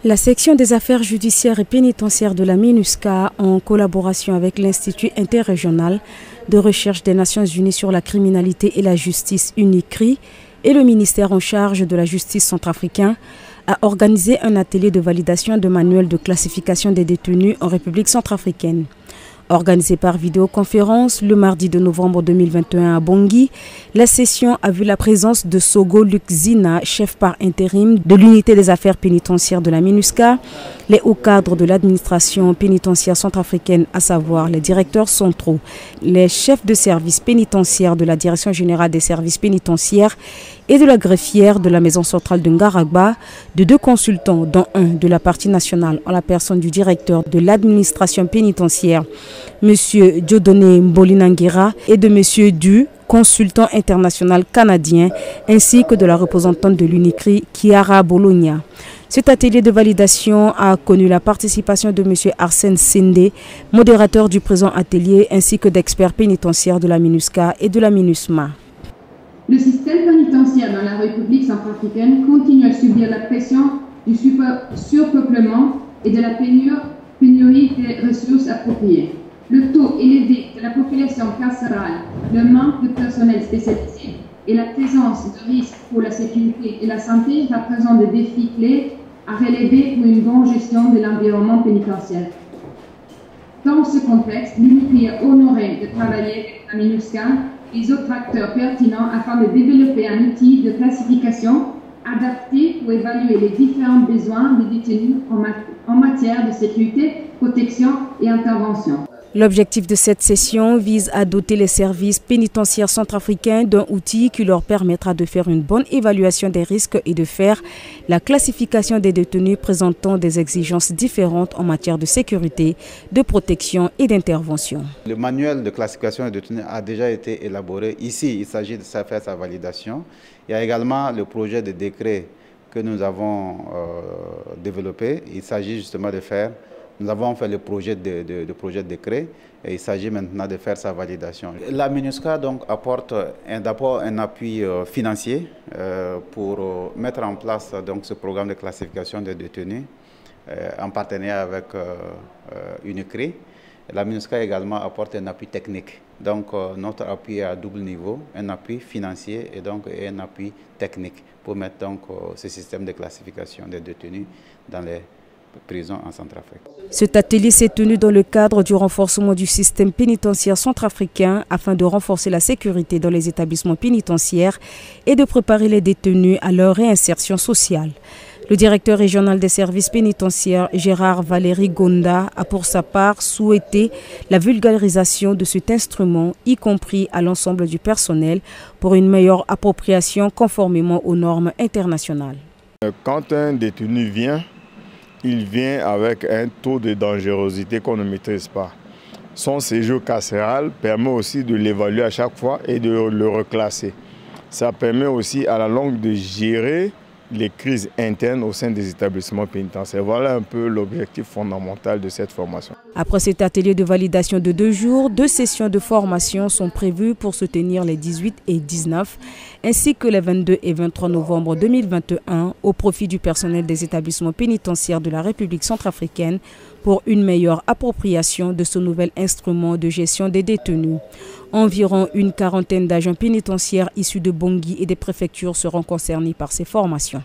La section des affaires judiciaires et pénitentiaires de la MINUSCA, en collaboration avec l'Institut interrégional de recherche des Nations Unies sur la criminalité et la justice UNICRI et le ministère en charge de la justice centrafricain, a organisé un atelier de validation de manuels de classification des détenus en République centrafricaine. Organisée par vidéoconférence le mardi de novembre 2021 à Bangui, la session a vu la présence de Sogo Luxina, chef par intérim de l'unité des affaires pénitentiaires de la MINUSCA, les hauts cadres de l'administration pénitentiaire centrafricaine, à savoir les directeurs centraux, les chefs de service pénitentiaire de la Direction générale des services pénitentiaires et de la greffière de la maison centrale de Ngaragba, de deux consultants, dont un de la partie nationale en la personne du directeur de l'administration pénitentiaire, M. Dieudonné Mbolinanguera, et de M. Du, consultant international canadien, ainsi que de la représentante de l'UNICRI, Kiara Bologna. Cet atelier de validation a connu la participation de M. Arsène Sendé, modérateur du présent atelier, ainsi que d'experts pénitentiaires de la MINUSCA et de la MINUSMA. Le système pénitentiaire dans la République centrafricaine continue à subir la pression du surpeuplement et de la pénurie des ressources appropriées. Le taux élevé de la population carcérale, le manque de personnel spécialisé et la présence de risques pour la sécurité et la santé représentent des défis clés à relever pour une bonne gestion de l'environnement pénitentiaire. Dans ce contexte, l'UNICRI est honoré de travailler avec la MINUSCA et les autres acteurs pertinents afin de développer un outil de classification adapté pour évaluer les différents besoins des détenus en matière de sécurité, protection et intervention. L'objectif de cette session vise à doter les services pénitentiaires centrafricains d'un outil qui leur permettra de faire une bonne évaluation des risques et de faire la classification des détenus présentant des exigences différentes en matière de sécurité, de protection et d'intervention. Le manuel de classification des détenus a déjà été élaboré. Ici, il s'agit de faire sa validation. Il y a également le projet de décret que nous avons développé. Il s'agit justement de faire. Nous avons fait le projet de décret et il s'agit maintenant de faire sa validation. La MINUSCA donc apporte d'abord un appui financier pour mettre en place donc, ce programme de classification des détenus en partenariat avec UNICRI. La MINUSCA également apporte un appui technique. Donc notre appui est à double niveau, un appui financier et un appui technique pour mettre donc, ce système de classification des détenus dans les prisons en Centrafrique. Cet atelier s'est tenu dans le cadre du renforcement du système pénitentiaire centrafricain afin de renforcer la sécurité dans les établissements pénitentiaires et de préparer les détenus à leur réinsertion sociale. Le directeur régional des services pénitentiaires, Gérard Valéry Gonda, a pour sa part souhaité la vulgarisation de cet instrument, y compris à l'ensemble du personnel, pour une meilleure appropriation conformément aux normes internationales. Quand un détenu vient, il vient avec un taux de dangerosité qu'on ne maîtrise pas. Son séjour carcéral permet aussi de l'évaluer à chaque fois et de le reclasser. Ça permet aussi à la longue de gérer les crises internes au sein des établissements pénitentiaires. Voilà un peu l'objectif fondamental de cette formation. Après cet atelier de validation de 2 jours, 2 sessions de formation sont prévues pour se tenir les 18 et 19, ainsi que les 22 et 23 novembre 2021 au profit du personnel des établissements pénitentiaires de la République centrafricaine pour une meilleure appropriation de ce nouvel instrument de gestion des détenus. Environ une quarantaine d'agents pénitentiaires issus de Bangui et des préfectures seront concernés par ces formations.